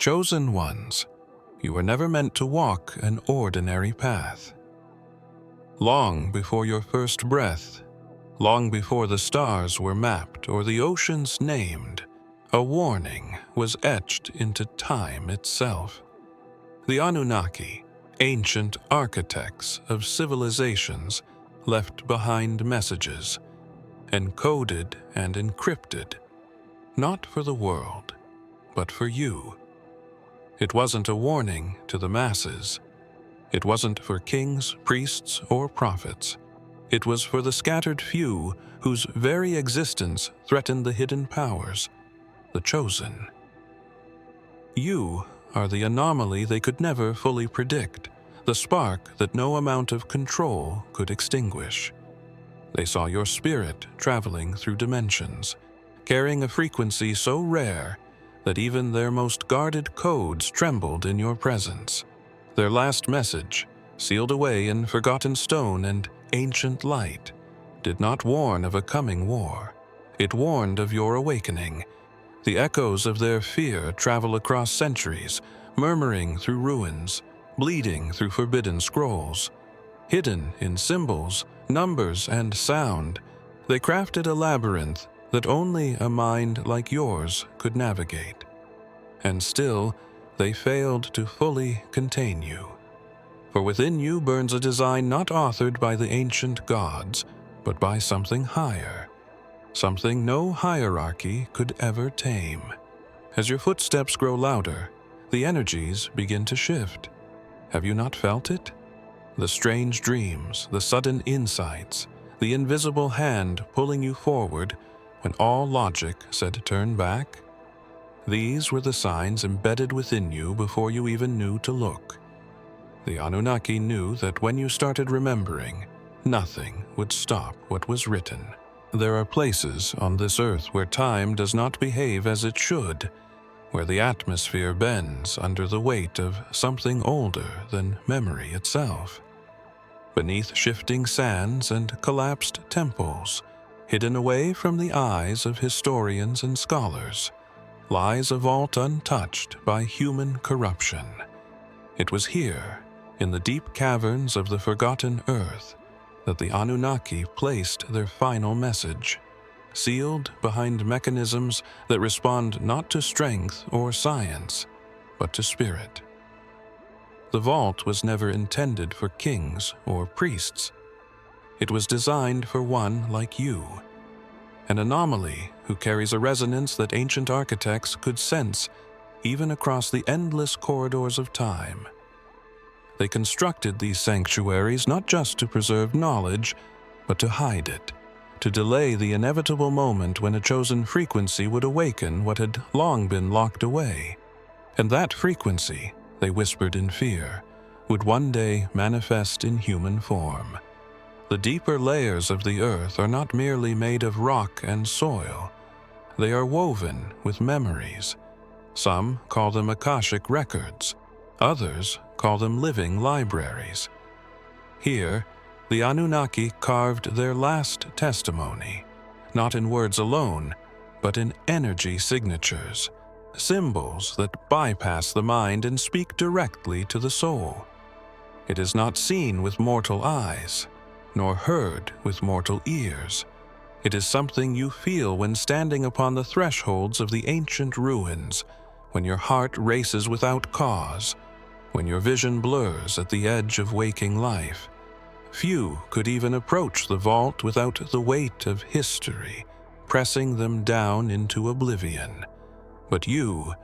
Chosen ones, you were never meant to walk an ordinary path. Long before your first breath, long before the stars were mapped or the oceans named, a warning was etched into time itself. The Anunnaki, ancient architects of civilizations, left behind messages, encoded and encrypted, not for the world, but for you. It wasn't a warning to the masses. It wasn't for kings, priests, or prophets. It was for the scattered few whose very existence threatened the hidden powers, the chosen. You are the anomaly they could never fully predict, the spark that no amount of control could extinguish. They saw your spirit traveling through dimensions, carrying a frequency so rare that even their most guarded codes trembled in your presence. Their last message, sealed away in forgotten stone and ancient light, did not warn of a coming war. It warned of your awakening. The echoes of their fear travel across centuries, murmuring through ruins, bleeding through forbidden scrolls. Hidden in symbols, numbers, and sound, they crafted a labyrinth that only a mind like yours could navigate. And still, they failed to fully contain you. For within you burns a design not authored by the ancient gods, but by something higher, something no hierarchy could ever tame. As your footsteps grow louder, the energies begin to shift. Have you not felt it? The strange dreams, the sudden insights, the invisible hand pulling you forward when all logic said turn back? These were the signs embedded within you before you even knew to look. The Anunnaki knew that when you started remembering, nothing would stop what was written. There are places on this earth where time does not behave as it should, where the atmosphere bends under the weight of something older than memory itself. Beneath shifting sands and collapsed temples, hidden away from the eyes of historians and scholars, lies a vault untouched by human corruption. It was here, in the deep caverns of the forgotten earth, that the Anunnaki placed their final message, sealed behind mechanisms that respond not to strength or science, but to spirit. The vault was never intended for kings or priests. It was designed for one like you, an anomaly who carries a resonance that ancient architects could sense even across the endless corridors of time. They constructed these sanctuaries not just to preserve knowledge, but to hide it, to delay the inevitable moment when a chosen frequency would awaken what had long been locked away. And that frequency, they whispered in fear, would one day manifest in human form. The deeper layers of the earth are not merely made of rock and soil. They are woven with memories. Some call them Akashic records. Others call them living libraries. Here, the Anunnaki carved their last testimony, not in words alone, but in energy signatures, symbols that bypass the mind and speak directly to the soul. It is not seen with mortal eyes, nor heard with mortal ears. It is something you feel when standing upon the thresholds of the ancient ruins, when your heart races without cause, when your vision blurs at the edge of waking life. Few could even approach the vault without the weight of history, pressing them down into oblivion. But you,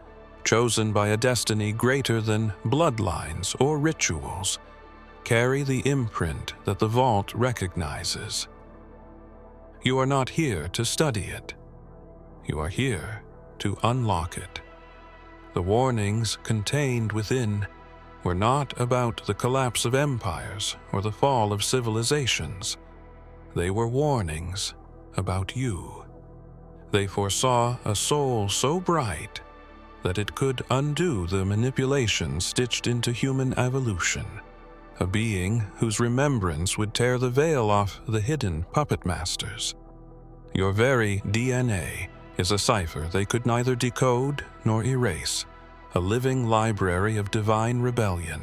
chosen by a destiny greater than bloodlines or rituals, carry the imprint that the vault recognizes. You are not here to study it. You are here to unlock it. The warnings contained within were not about the collapse of empires or the fall of civilizations. They were warnings about you. They foresaw a soul so bright that it could undo the manipulations stitched into human evolution, a being whose remembrance would tear the veil off the hidden puppet masters. Your very DNA is a cipher they could neither decode nor erase, a living library of divine rebellion.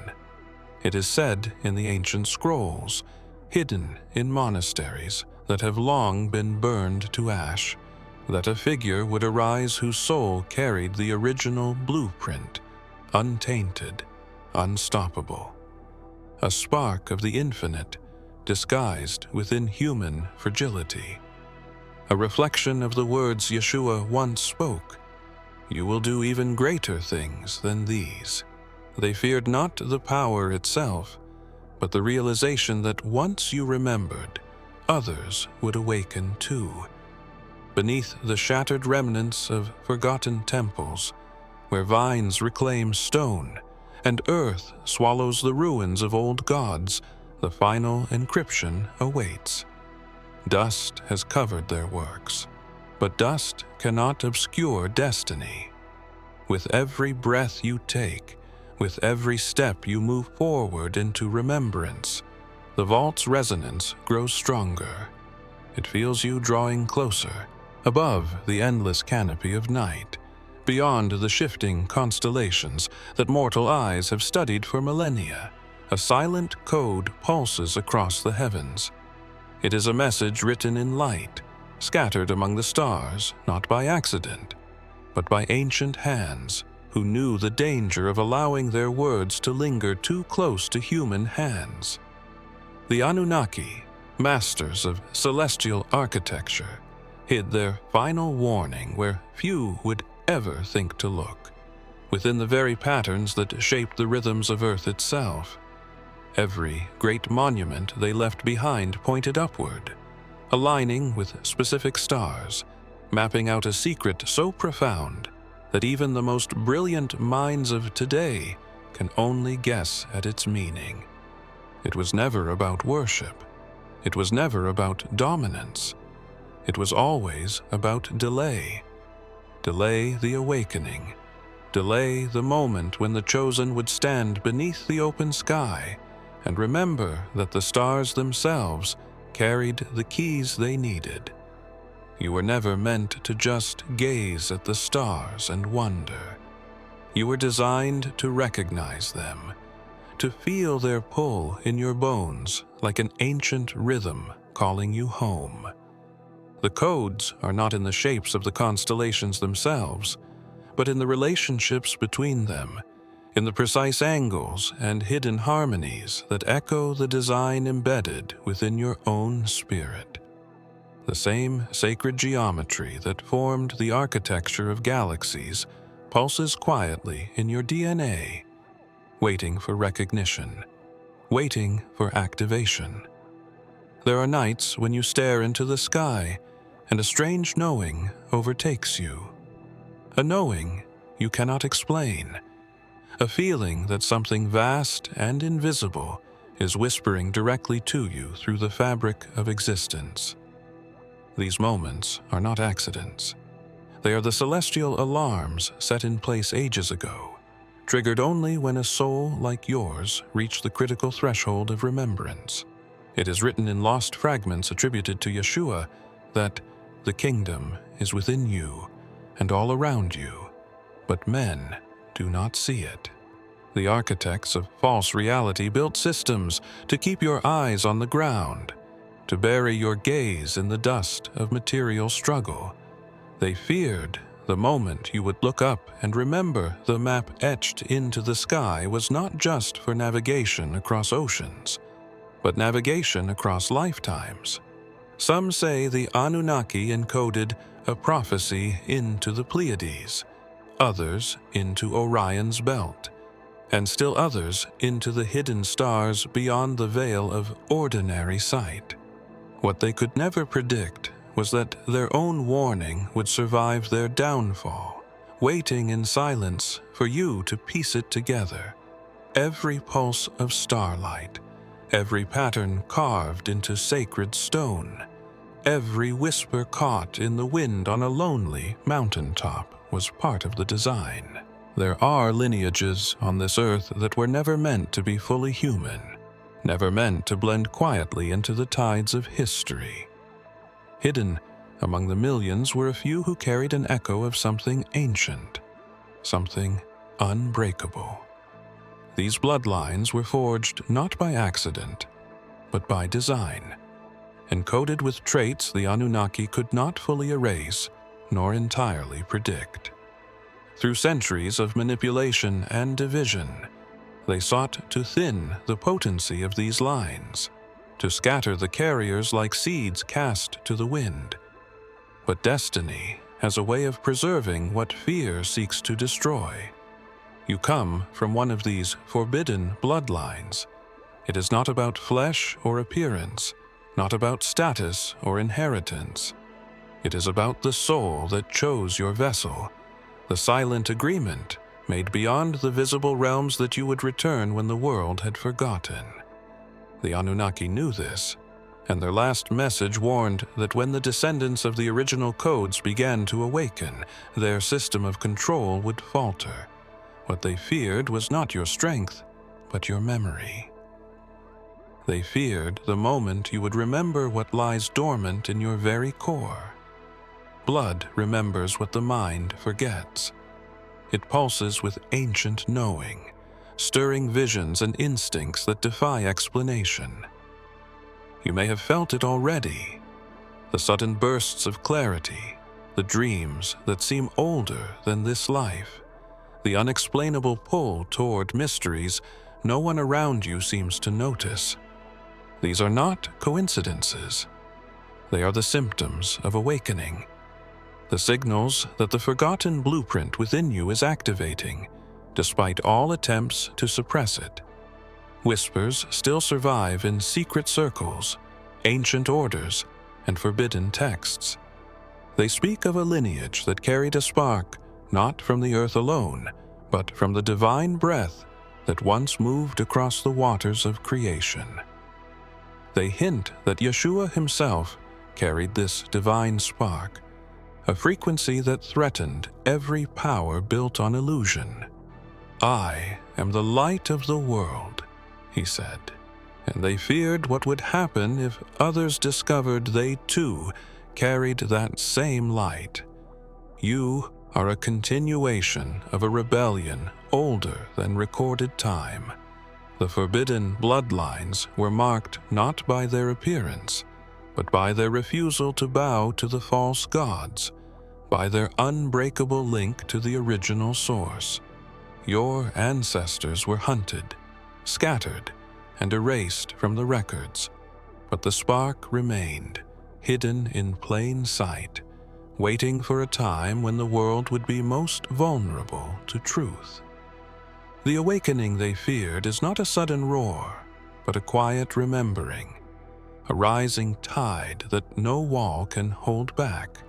It is said in the ancient scrolls, hidden in monasteries that have long been burned to ash, that a figure would arise whose soul carried the original blueprint, untainted, unstoppable. A spark of the infinite, disguised within human fragility. A reflection of the words Yeshua once spoke, "You will do even greater things than these." They feared not the power itself, but the realization that once you remembered, others would awaken too. Beneath the shattered remnants of forgotten temples, where vines reclaim stone, and earth swallows the ruins of old gods, the final encryption awaits. Dust has covered their works, but dust cannot obscure destiny. With every breath you take, with every step you move forward into remembrance, the vault's resonance grows stronger. It feels you drawing closer, above the endless canopy of night, beyond the shifting constellations that mortal eyes have studied for millennia. A silent code pulses across the heavens. It is a message written in light, scattered among the stars, not by accident, but by ancient hands who knew the danger of allowing their words to linger too close to human hands. The Anunnaki, masters of celestial architecture, hid their final warning where few would ever think to look, within the very patterns that shaped the rhythms of Earth itself. Every great monument they left behind pointed upward, aligning with specific stars, mapping out a secret so profound that even the most brilliant minds of today can only guess at its meaning. It was never about worship. It was never about dominance. It was always about delay. Delay the awakening. Delay the moment when the chosen would stand beneath the open sky and remember that the stars themselves carried the keys they needed. You were never meant to just gaze at the stars and wonder. You were designed to recognize them, to feel their pull in your bones like an ancient rhythm calling you home. The codes are not in the shapes of the constellations themselves, but in the relationships between them, in the precise angles and hidden harmonies that echo the design embedded within your own spirit. The same sacred geometry that formed the architecture of galaxies pulses quietly in your DNA, waiting for recognition, waiting for activation. There are nights when you stare into the sky and a strange knowing overtakes you. A knowing you cannot explain. A feeling that something vast and invisible is whispering directly to you through the fabric of existence. These moments are not accidents. They are the celestial alarms set in place ages ago, triggered only when a soul like yours reached the critical threshold of remembrance. It is written in lost fragments attributed to Yeshua that the kingdom is within you and all around you, but men do not see it. The architects of false reality built systems to keep your eyes on the ground, to bury your gaze in the dust of material struggle. They feared the moment you would look up and remember the map etched into the sky was not just for navigation across oceans, but navigation across lifetimes. Some say the Anunnaki encoded a prophecy into the Pleiades, others into Orion's belt, and still others into the hidden stars beyond the veil of ordinary sight. What they could never predict was that their own warning would survive their downfall, waiting in silence for you to piece it together. Every pulse of starlight, every pattern carved into sacred stone, every whisper caught in the wind on a lonely mountaintop was part of the design. There are lineages on this earth that were never meant to be fully human, never meant to blend quietly into the tides of history. Hidden among the millions were a few who carried an echo of something ancient, something unbreakable. These bloodlines were forged not by accident, but by design, encoded with traits the Anunnaki could not fully erase nor entirely predict. Through centuries of manipulation and division, they sought to thin the potency of these lines, to scatter the carriers like seeds cast to the wind. But destiny has a way of preserving what fear seeks to destroy. You come from one of these forbidden bloodlines. It is not about flesh or appearance, not about status or inheritance. It is about the soul that chose your vessel, the silent agreement made beyond the visible realms that you would return when the world had forgotten. The Anunnaki knew this, and their last message warned that when the descendants of the original codes began to awaken, their system of control would falter. What they feared was not your strength, but your memory. They feared the moment you would remember what lies dormant in your very core. Blood remembers what the mind forgets. It pulses with ancient knowing, stirring visions and instincts that defy explanation. You may have felt it already, the sudden bursts of clarity, the dreams that seem older than this life, the unexplainable pull toward mysteries no one around you seems to notice. These are not coincidences. They are the symptoms of awakening, the signals that the forgotten blueprint within you is activating, despite all attempts to suppress it. Whispers still survive in secret circles, ancient orders, and forbidden texts. They speak of a lineage that carried a spark not from the earth alone, but from the divine breath that once moved across the waters of creation. They hint that Yeshua himself carried this divine spark, a frequency that threatened every power built on illusion. "I am the light of the world," he said, and they feared what would happen if others discovered they too carried that same light. You are a continuation of a rebellion older than recorded time. The forbidden bloodlines were marked not by their appearance, but by their refusal to bow to the false gods, by their unbreakable link to the original source. Your ancestors were hunted, scattered, and erased from the records, but the spark remained, hidden in plain sight, waiting for a time when the world would be most vulnerable to truth. The awakening they feared is not a sudden roar, but a quiet remembering, a rising tide that no wall can hold back.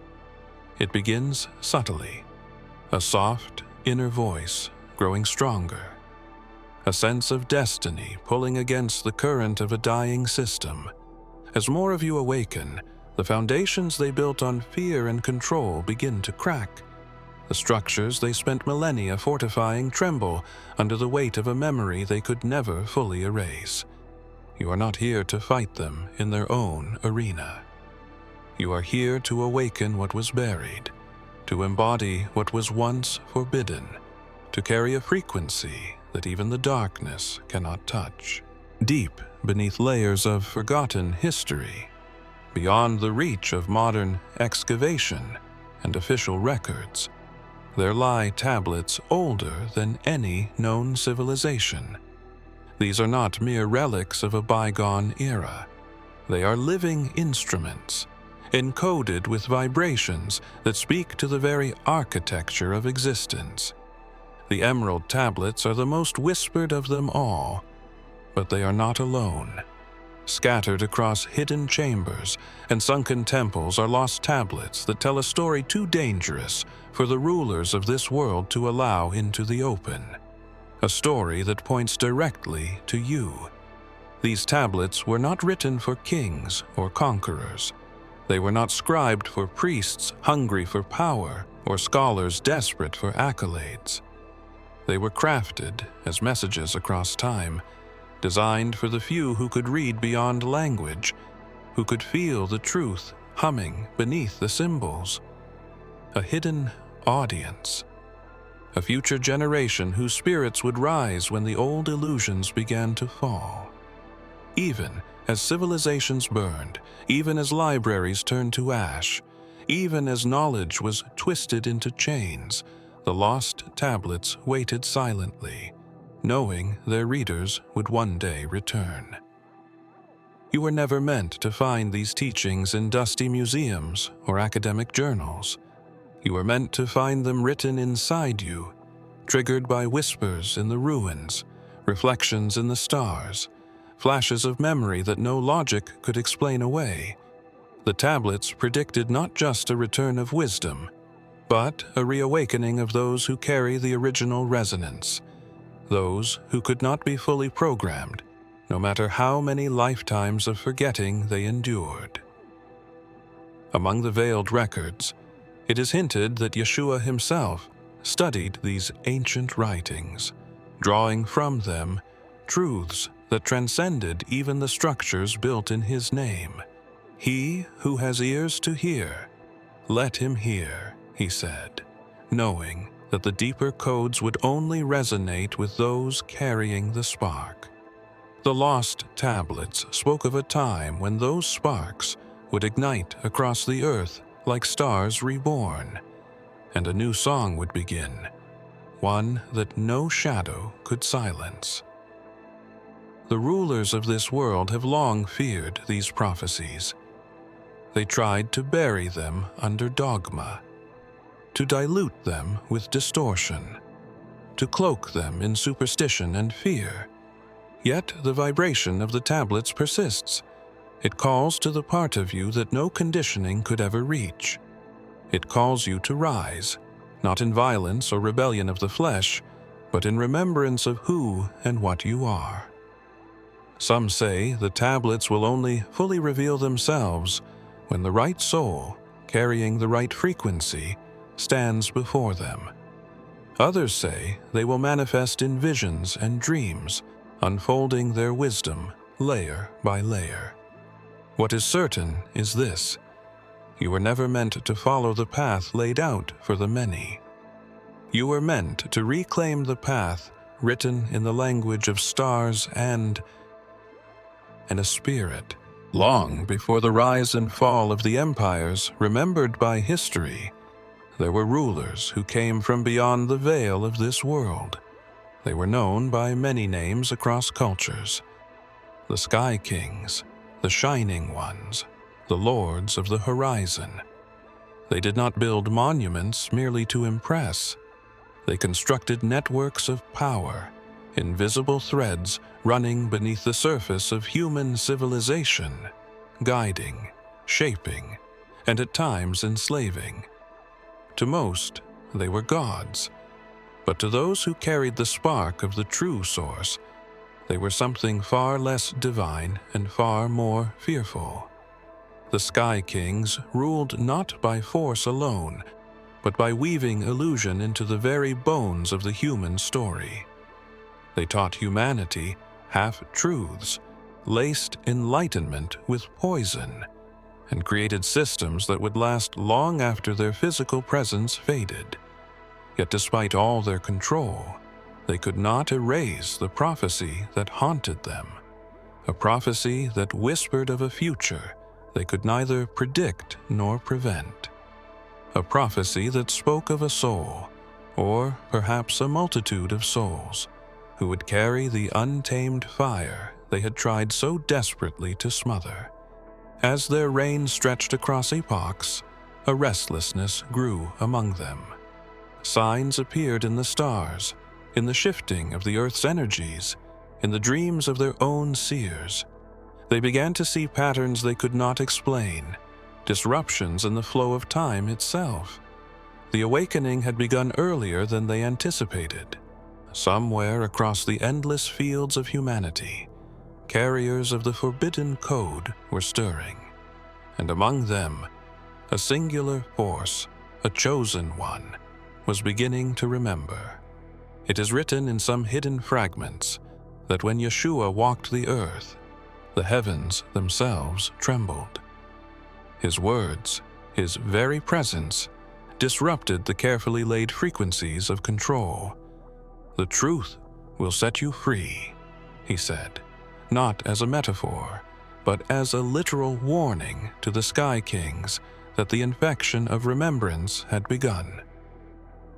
It begins subtly, a soft inner voice growing stronger, a sense of destiny pulling against the current of a dying system. As more of you awaken, the foundations they built on fear and control begin to crack. The structures they spent millennia fortifying tremble under the weight of a memory they could never fully erase. You are not here to fight them in their own arena. You are here to awaken what was buried, to embody what was once forbidden, to carry a frequency that even the darkness cannot touch. Deep beneath layers of forgotten history, beyond the reach of modern excavation and official records, there lie tablets older than any known civilization. These are not mere relics of a bygone era. They are living instruments, encoded with vibrations that speak to the very architecture of existence. The emerald tablets are the most whispered of them all, but they are not alone. Scattered across hidden chambers and sunken temples are lost tablets that tell a story too dangerous for the rulers of this world to allow into the open. A story that points directly to you. These tablets were not written for kings or conquerors. They were not scribed for priests hungry for power or scholars desperate for accolades. They were crafted as messages across time, designed for the few who could read beyond language, who could feel the truth humming beneath the symbols. A hidden audience, a future generation whose spirits would rise when the old illusions began to fall. Even as civilizations burned, even as libraries turned to ash, even as knowledge was twisted into chains, the lost tablets waited silently, knowing their readers would one day return. You were never meant to find these teachings in dusty museums or academic journals. You were meant to find them written inside you, triggered by whispers in the ruins, reflections in the stars, flashes of memory that no logic could explain away. The tablets predicted not just a return of wisdom, but a reawakening of those who carry the original resonance, those who could not be fully programmed, no matter how many lifetimes of forgetting they endured. Among the veiled records, it is hinted that Yeshua himself studied these ancient writings, drawing from them truths that transcended even the structures built in his name. "He who has ears to hear, let him hear," he said, knowing that the deeper codes would only resonate with those carrying the spark. The lost tablets spoke of a time when those sparks would ignite across the earth like stars reborn, and a new song would begin, one that no shadow could silence. The rulers of this world have long feared these prophecies. They tried to bury them under dogma, to dilute them with distortion, to cloak them in superstition and fear. Yet the vibration of the tablets persists. It calls to the part of you that no conditioning could ever reach. It calls you to rise, not in violence or rebellion of the flesh, but in remembrance of who and what you are. Some say the tablets will only fully reveal themselves when the right soul, carrying the right frequency, stands before them. Others say they will manifest in visions and dreams, unfolding their wisdom layer by layer. What is certain is this: you were never meant to follow the path laid out for the many. You were meant to reclaim the path written in the language of stars and a spirit. Long before the rise and fall of the empires remembered by history, there were rulers who came from beyond the veil of this world. They were known by many names across cultures: the Sky Kings, the Shining Ones, the Lords of the Horizon. They did not build monuments merely to impress. They constructed networks of power, invisible threads running beneath the surface of human civilization, guiding, shaping, and at times enslaving. To most, they were gods, but to those who carried the spark of the true source, they were something far less divine and far more fearful. The Sky Kings ruled not by force alone, but by weaving illusion into the very bones of the human story. They taught humanity half-truths, laced enlightenment with poison, and created systems that would last long after their physical presence faded. Yet despite all their control, they could not erase the prophecy that haunted them, a prophecy that whispered of a future they could neither predict nor prevent, a prophecy that spoke of a soul, or perhaps a multitude of souls, who would carry the untamed fire they had tried so desperately to smother. As their reign stretched across epochs, a restlessness grew among them. Signs appeared in the stars, in the shifting of the earth's energies, in the dreams of their own seers. They began to see patterns they could not explain, disruptions in the flow of time itself. The awakening had begun earlier than they anticipated. Somewhere across the endless fields of humanity, carriers of the forbidden code were stirring, and among them, a singular force, a chosen one, was beginning to remember. It is written in some hidden fragments that when Yeshua walked the earth, the heavens themselves trembled. His words, his very presence, disrupted the carefully laid frequencies of control. "The truth will set you free," he said, not as a metaphor, but as a literal warning to the Sky Kings that the infection of remembrance had begun.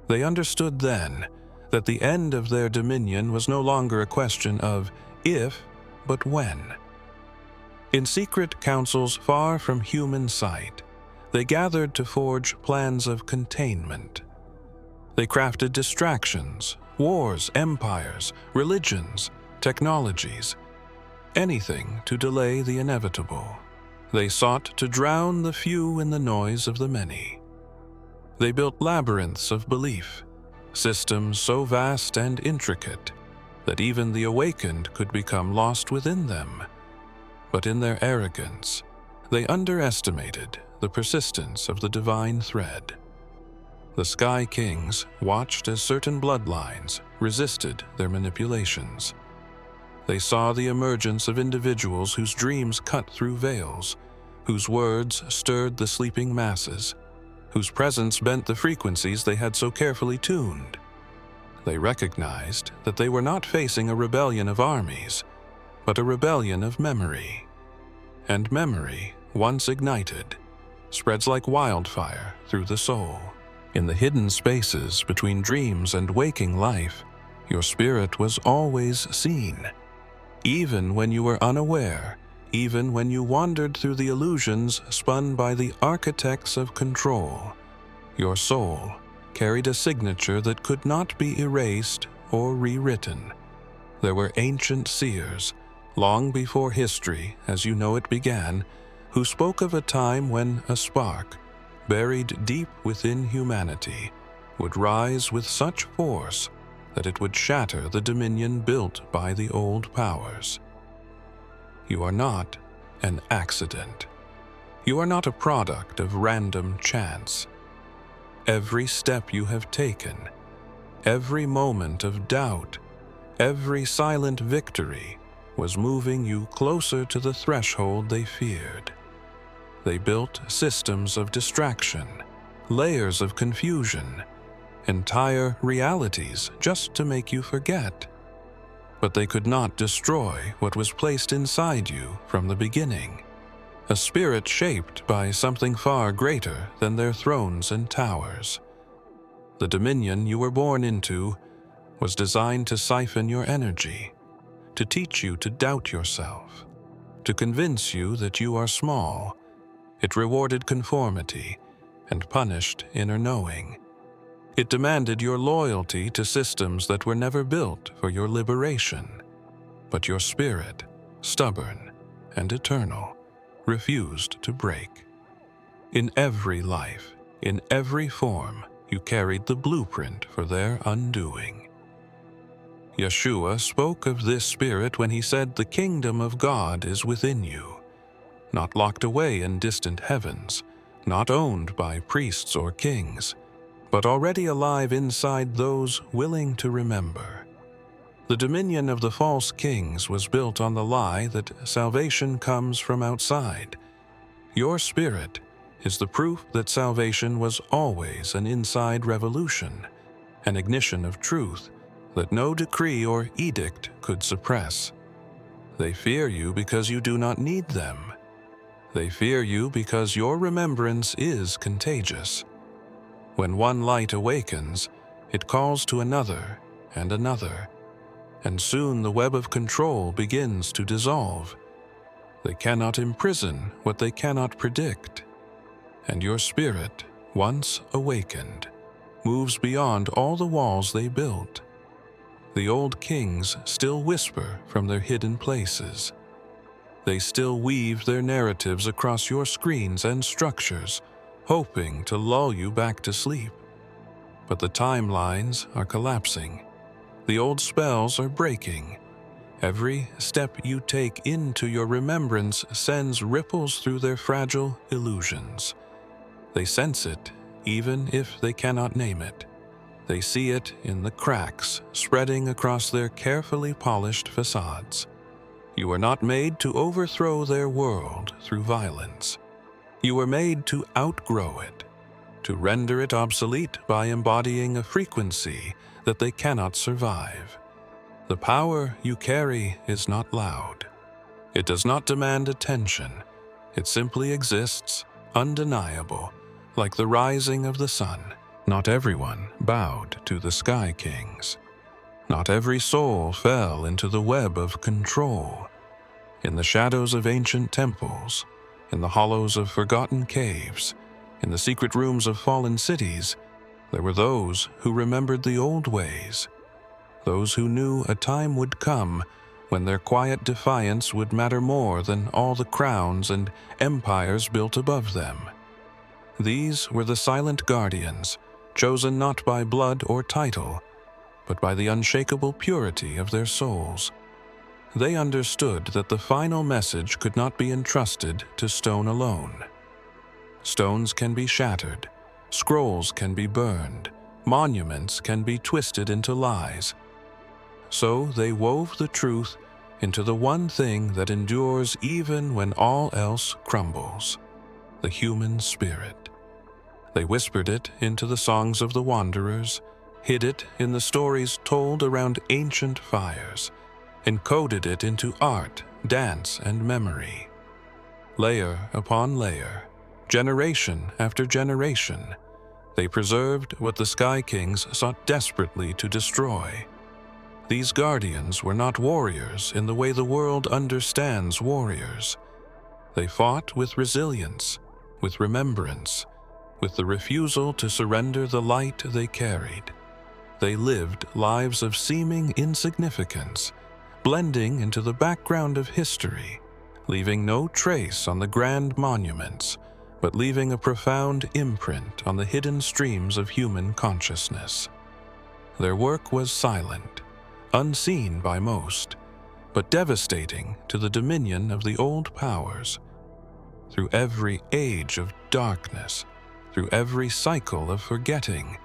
They understood then that the end of their dominion was no longer a question of if, but when. In secret councils far from human sight, they gathered to forge plans of containment. They crafted distractions, wars, empires, religions, technologies, anything to delay the inevitable. They sought to drown the few in the noise of the many. They built labyrinths of belief, systems so vast and intricate that even the awakened could become lost within them. But in their arrogance, they underestimated the persistence of the divine thread. The Sky Kings watched as certain bloodlines resisted their manipulations. They saw the emergence of individuals whose dreams cut through veils, whose words stirred the sleeping masses, whose presence bent the frequencies they had so carefully tuned. They recognized that they were not facing a rebellion of armies, but a rebellion of memory. And memory, once ignited, spreads like wildfire through the soul. In the hidden spaces between dreams and waking life, your spirit was always seen. Even when you were unaware, even when you wandered through the illusions spun by the architects of control, your soul carried a signature that could not be erased or rewritten. There were ancient seers, long before history as you know it began, who spoke of a time when a spark, buried deep within humanity, would rise with such force that it would shatter the dominion built by the old powers. You are not an accident. You are not a product of random chance. Every step you have taken, every moment of doubt, every silent victory was moving you closer to the threshold they feared. They built systems of distraction, layers of confusion, entire realities just to make you forget. But they could not destroy what was placed inside you from the beginning, a spirit shaped by something far greater than their thrones and towers. The dominion you were born into was designed to siphon your energy, to teach you to doubt yourself, to convince you that you are small. It rewarded conformity and punished inner knowing. It demanded your loyalty to systems that were never built for your liberation. But your spirit, stubborn and eternal, refused to break. In every life, in every form, you carried the blueprint for their undoing. Yeshua spoke of this spirit when he said the kingdom of God is within you, not locked away in distant heavens, not owned by priests or kings, but already alive inside those willing to remember. The dominion of the false kings was built on the lie that salvation comes from outside. Your spirit is the proof that salvation was always an inside revolution, an ignition of truth that no decree or edict could suppress. They fear you because you do not need them. They fear you because your remembrance is contagious. When one light awakens, it calls to another and another, and soon the web of control begins to dissolve. They cannot imprison what they cannot predict, and your spirit, once awakened, moves beyond all the walls they built. The old kings still whisper from their hidden places. They still weave their narratives across your screens and structures, hoping to lull you back to sleep. But the timelines are collapsing. The old spells are breaking. Every step you take into your remembrance sends ripples through their fragile illusions. They sense it, even if they cannot name it. They see it in the cracks spreading across their carefully polished facades. You were not made to overthrow their world through violence. You were made to outgrow it, to render it obsolete by embodying a frequency that they cannot survive. The power you carry is not loud. It does not demand attention. It simply exists, undeniable, like the rising of the sun. Not everyone bowed to the Sky Kings. Not every soul fell into the web of control. In the shadows of ancient temples, in the hollows of forgotten caves, in the secret rooms of fallen cities, there were those who remembered the old ways, those who knew a time would come when their quiet defiance would matter more than all the crowns and empires built above them. These were the silent guardians, chosen not by blood or title, but by the unshakable purity of their souls. They understood that the final message could not be entrusted to stone alone. Stones can be shattered, scrolls can be burned, monuments can be twisted into lies. So they wove the truth into the one thing that endures even when all else crumbles: the human spirit. They whispered it into the songs of the wanderers, hid it in the stories told around ancient fires, encoded it into art, dance, and memory. Layer upon layer, generation after generation, they preserved what the Sky Kings sought desperately to destroy. These guardians were not warriors in the way the world understands warriors. They fought with resilience, with remembrance, with the refusal to surrender the light they carried. They lived lives of seeming insignificance, blending into the background of history, leaving no trace on the grand monuments, but leaving a profound imprint on the hidden streams of human consciousness. Their work was silent, unseen by most, but devastating to the dominion of the old powers. Through every age of darkness, through every cycle of forgetting,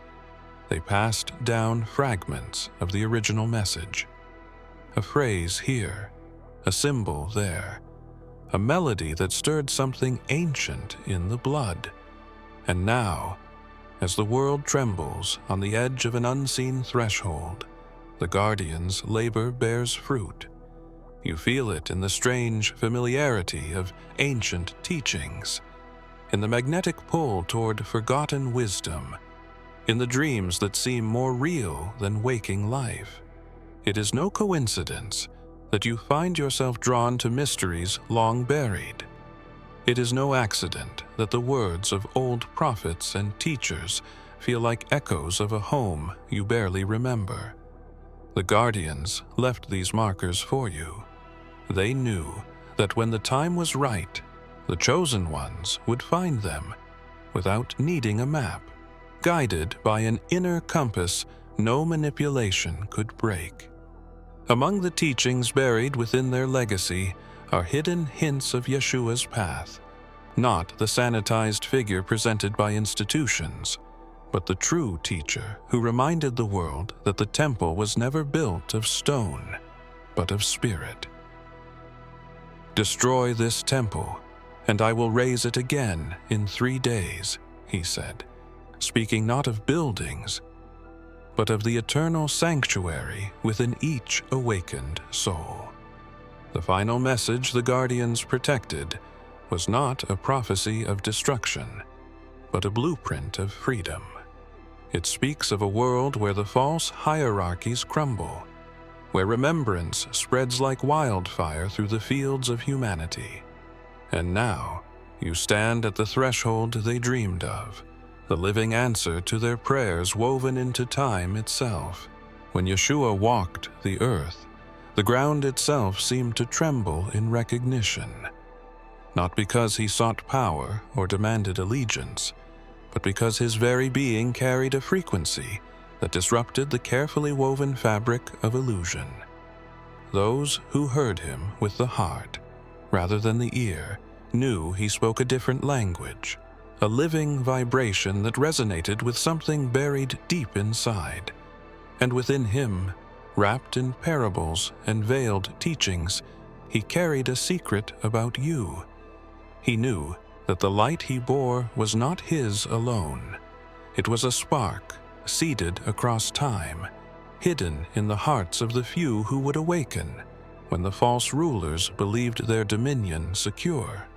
they passed down fragments of the original message. A phrase here, a symbol there, a melody that stirred something ancient in the blood. And now, as the world trembles on the edge of an unseen threshold, the Guardian's labor bears fruit. You feel it in the strange familiarity of ancient teachings, in the magnetic pull toward forgotten wisdom, in the dreams that seem more real than waking life. It is no coincidence that you find yourself drawn to mysteries long buried. It is no accident that the words of old prophets and teachers feel like echoes of a home you barely remember. The Guardians left these markers for you. They knew that when the time was right, the chosen ones would find them without needing a map, guided by an inner compass no manipulation could break. Among the teachings buried within their legacy are hidden hints of Yeshua's path, not the sanitized figure presented by institutions, but the true teacher who reminded the world that the temple was never built of stone, but of spirit. "Destroy this temple, and I will raise it again in 3 days," he said, speaking not of buildings, but of the eternal sanctuary within each awakened soul. The final message the Guardians protected was not a prophecy of destruction, but a blueprint of freedom. It speaks of a world where the false hierarchies crumble, where remembrance spreads like wildfire through the fields of humanity. And now, you stand at the threshold they dreamed of, the living answer to their prayers woven into time itself. When Yeshua walked the earth, the ground itself seemed to tremble in recognition, not because he sought power or demanded allegiance, but because his very being carried a frequency that disrupted the carefully woven fabric of illusion. Those who heard him with the heart, rather than the ear, knew he spoke a different language, a living vibration that resonated with something buried deep inside. And within him, wrapped in parables and veiled teachings, he carried a secret about you. He knew that the light he bore was not his alone, It was a spark, seeded across time, hidden in the hearts of the few who would awaken when the false rulers believed their dominion secure.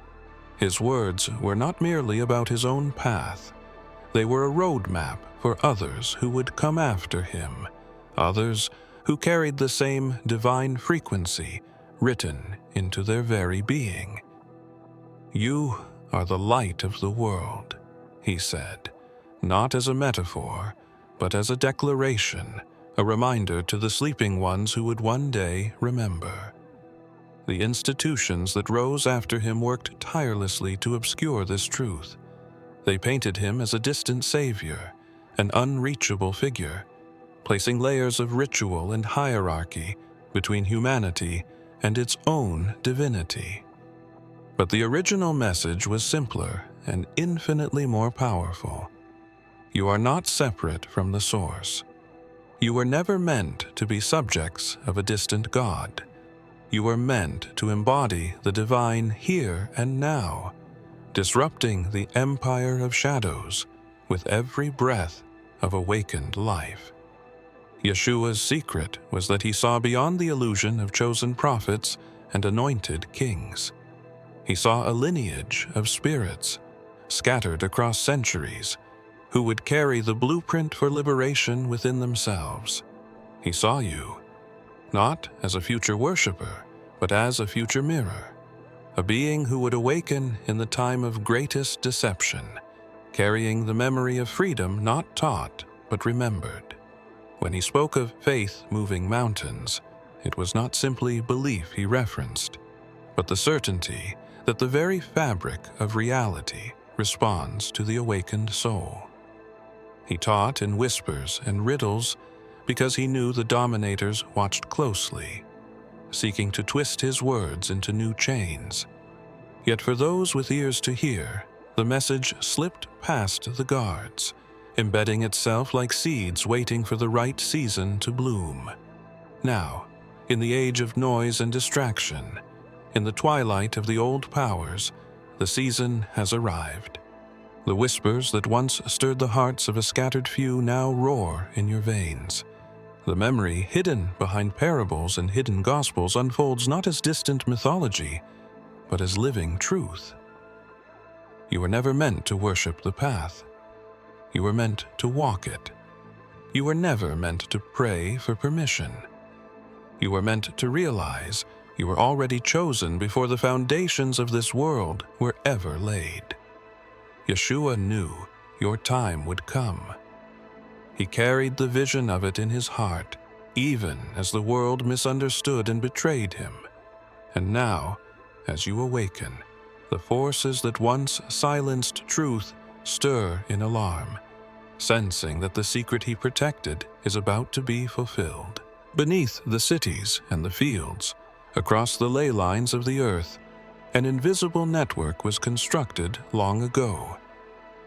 His words were not merely about his own path. They were a roadmap for others who would come after him, others who carried the same divine frequency written into their very being. "You are the light of the world," he said, not as a metaphor, but as a declaration, a reminder to the sleeping ones who would one day remember. The institutions that rose after him worked tirelessly to obscure this truth. They painted him as a distant savior, an unreachable figure, placing layers of ritual and hierarchy between humanity and its own divinity. But the original message was simpler and infinitely more powerful. You are not separate from the source. You were never meant to be subjects of a distant god. You were meant to embody the divine here and now, disrupting the empire of shadows with every breath of awakened life. Yeshua's secret was that he saw beyond the illusion of chosen prophets and anointed kings. He saw a lineage of spirits, scattered across centuries, who would carry the blueprint for liberation within themselves. He saw you, not as a future worshiper, but as a future mirror, a being who would awaken in the time of greatest deception, carrying the memory of freedom not taught, but remembered. When he spoke of faith moving mountains, it was not simply belief he referenced, but the certainty that the very fabric of reality responds to the awakened soul. He taught in whispers and riddles because he knew the dominators watched closely, seeking to twist his words into new chains. Yet for those with ears to hear, the message slipped past the guards, embedding itself like seeds waiting for the right season to bloom. Now, in the age of noise and distraction, in the twilight of the old powers, the season has arrived. The whispers that once stirred the hearts of a scattered few now roar in your veins. The memory hidden behind parables and hidden gospels unfolds not as distant mythology, but as living truth. You were never meant to worship the path. You were meant to walk it. You were never meant to pray for permission. You were meant to realize you were already chosen before the foundations of this world were ever laid. Yeshua knew your time would come. He carried the vision of it in his heart, even as the world misunderstood and betrayed him. And now, as you awaken, the forces that once silenced truth stir in alarm, sensing that the secret he protected is about to be fulfilled. Beneath the cities and the fields, across the ley lines of the earth, an invisible network was constructed long ago.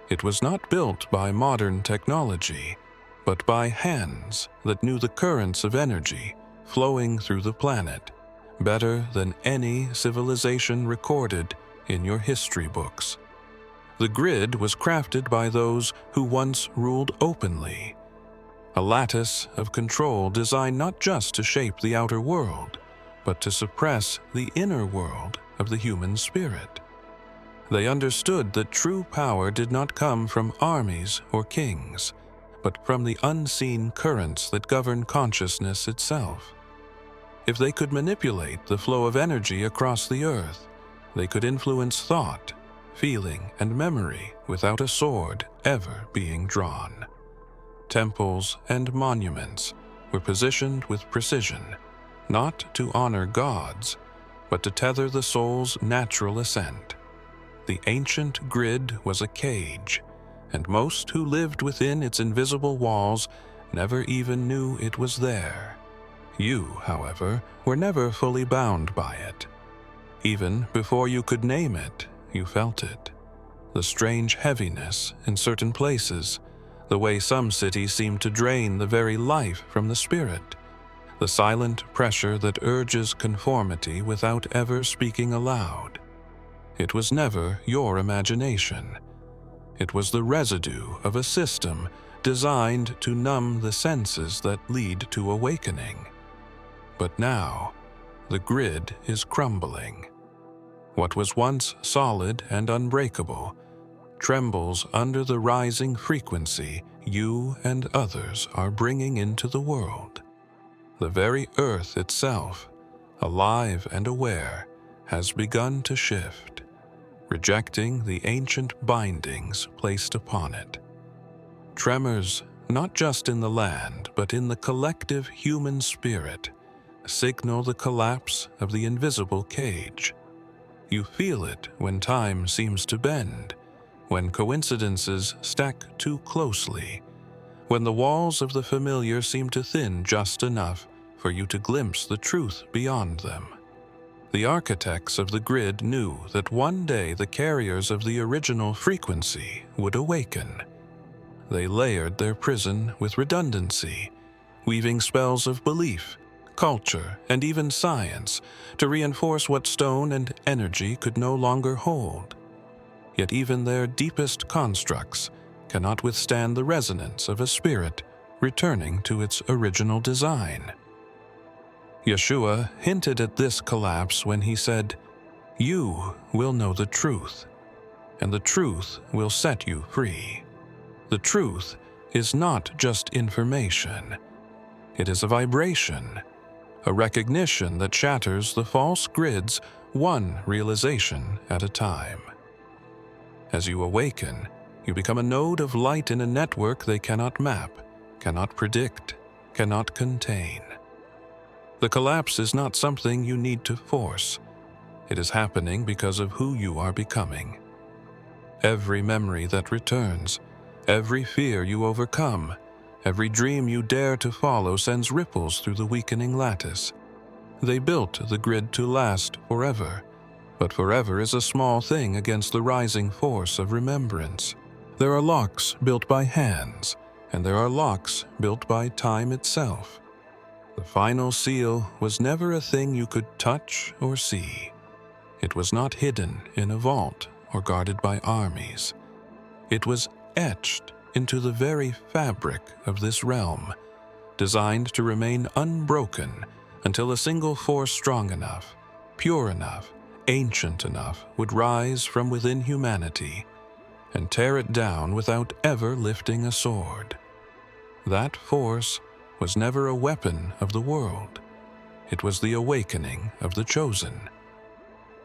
It was not built by modern technology, but by hands that knew the currents of energy flowing through the planet better than any civilization recorded in your history books. The grid was crafted by those who once ruled openly, a lattice of control designed not just to shape the outer world, but to suppress the inner world of the human spirit. They understood that true power did not come from armies or kings, but from the unseen currents that govern consciousness itself. If they could manipulate the flow of energy across the earth, they could influence thought, feeling, and memory without a sword ever being drawn. Temples and monuments were positioned with precision, not to honor gods, but to tether the soul's natural ascent. The ancient grid was a cage, and most who lived within its invisible walls never even knew it was there. You, however, were never fully bound by it. Even before you could name it, you felt it. The strange heaviness in certain places, the way some cities seem to drain the very life from the spirit, the silent pressure that urges conformity without ever speaking aloud. It was never your imagination. It was the residue of a system designed to numb the senses that lead to awakening. But now, the grid is crumbling. What was once solid and unbreakable trembles under the rising frequency you and others are bringing into the world. The very earth itself, alive and aware, has begun to shift, rejecting the ancient bindings placed upon it. Tremors, not just in the land, but in the collective human spirit, signal the collapse of the invisible cage. You feel it when time seems to bend, when coincidences stack too closely, when the walls of the familiar seem to thin just enough for you to glimpse the truth beyond them. The architects of the grid knew that one day the carriers of the original frequency would awaken. They layered their prison with redundancy, weaving spells of belief, culture, and even science to reinforce what stone and energy could no longer hold. Yet even their deepest constructs cannot withstand the resonance of a spirit returning to its original design. Yeshua hinted at this collapse when he said, "You will know the truth, and the truth will set you free." The truth is not just information. It is a vibration, a recognition that shatters the false grids one realization at a time. As you awaken, you become a node of light in a network they cannot map, cannot predict, cannot contain. The collapse is not something you need to force. It is happening because of who you are becoming. Every memory that returns, every fear you overcome, every dream you dare to follow sends ripples through the weakening lattice. They built the grid to last forever, but forever is a small thing against the rising force of remembrance. There are locks built by hands, and there are locks built by time itself. The final seal was never a thing you could touch or see. It was not hidden in a vault or guarded by armies. It was etched into the very fabric of this realm, designed to remain unbroken until a single force strong enough, pure enough, ancient enough would rise from within humanity and tear it down without ever lifting a sword. That force was never a weapon of the world. It was the awakening of the chosen.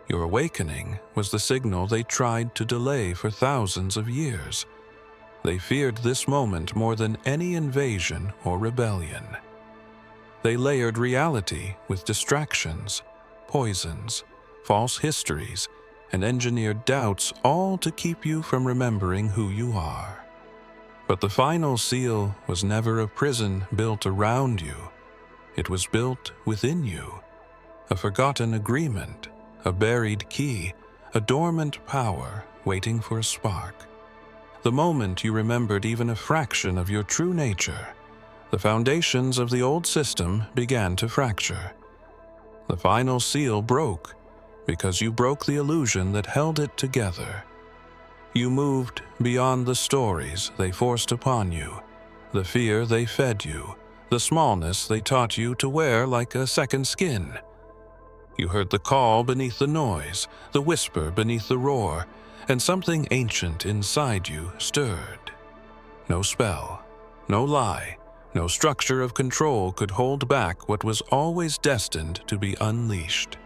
Your awakening was the signal they tried to delay for thousands of years. They feared this moment more than any invasion or rebellion. They layered reality with distractions, poisons, false histories, and engineered doubts, all to keep you from remembering who you are. But the final seal was never a prison built around you. It was built within you, a forgotten agreement, a buried key, a dormant power waiting for a spark. The moment you remembered even a fraction of your true nature, the foundations of the old system began to fracture. The final seal broke because you broke the illusion that held it together. You moved beyond the stories they forced upon you, the fear they fed you, the smallness they taught you to wear like a second skin. You heard the call beneath the noise, the whisper beneath the roar, and something ancient inside you stirred. No spell, no lie, no structure of control could hold back what was always destined to be unleashed.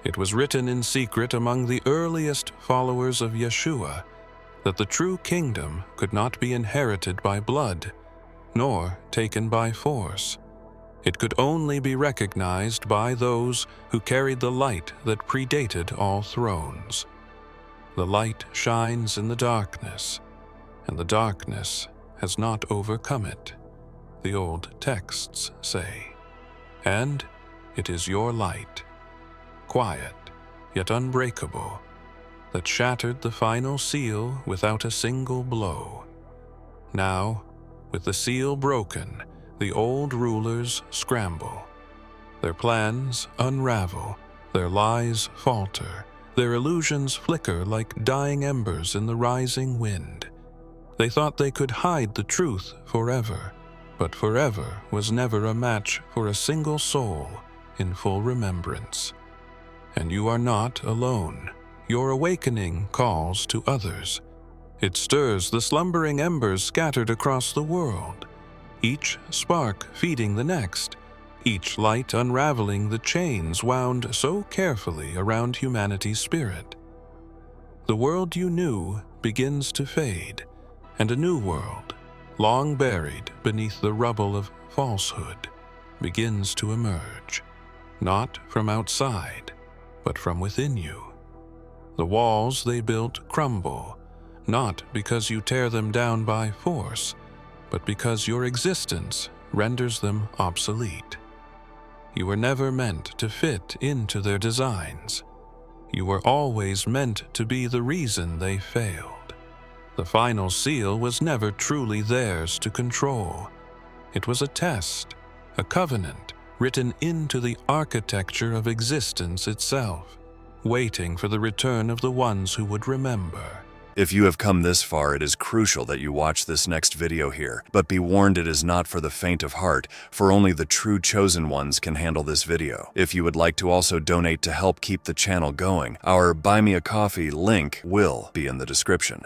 It was written in secret among the earliest followers of Yeshua that the true kingdom could not be inherited by blood, nor taken by force. It could only be recognized by those who carried the light that predated all thrones. The light shines in the darkness, and the darkness has not overcome it, the old texts say. And it is your light, quiet yet unbreakable, that shattered the final seal without a single blow. Now, with the seal broken, the old rulers scramble. Their plans unravel, their lies falter, Their illusions flicker like dying embers in the rising wind. They thought they could hide the truth forever, but forever was never a match for a single soul in full remembrance. And you are not alone. Your awakening calls to others. It stirs the slumbering embers scattered across the world, each spark feeding the next, each light unraveling the chains wound so carefully around humanity's spirit. The world you knew begins to fade, and a new world, long buried beneath the rubble of falsehood, begins to emerge, not from outside, but from within you. The walls they built crumble, not because you tear them down by force, but because your existence renders them obsolete. You were never meant to fit into their designs. You were always meant to be the reason they failed. The final seal was never truly theirs to control. It was a test, a covenant written into the architecture of existence itself, waiting for the return of the ones who would remember. If you have come this far, it is crucial that you watch this next video here. But be warned, it is not for the faint of heart, for only the true chosen ones can handle this video. If you would like to also donate to help keep the channel going, our Buy Me a Coffee link will be in the description.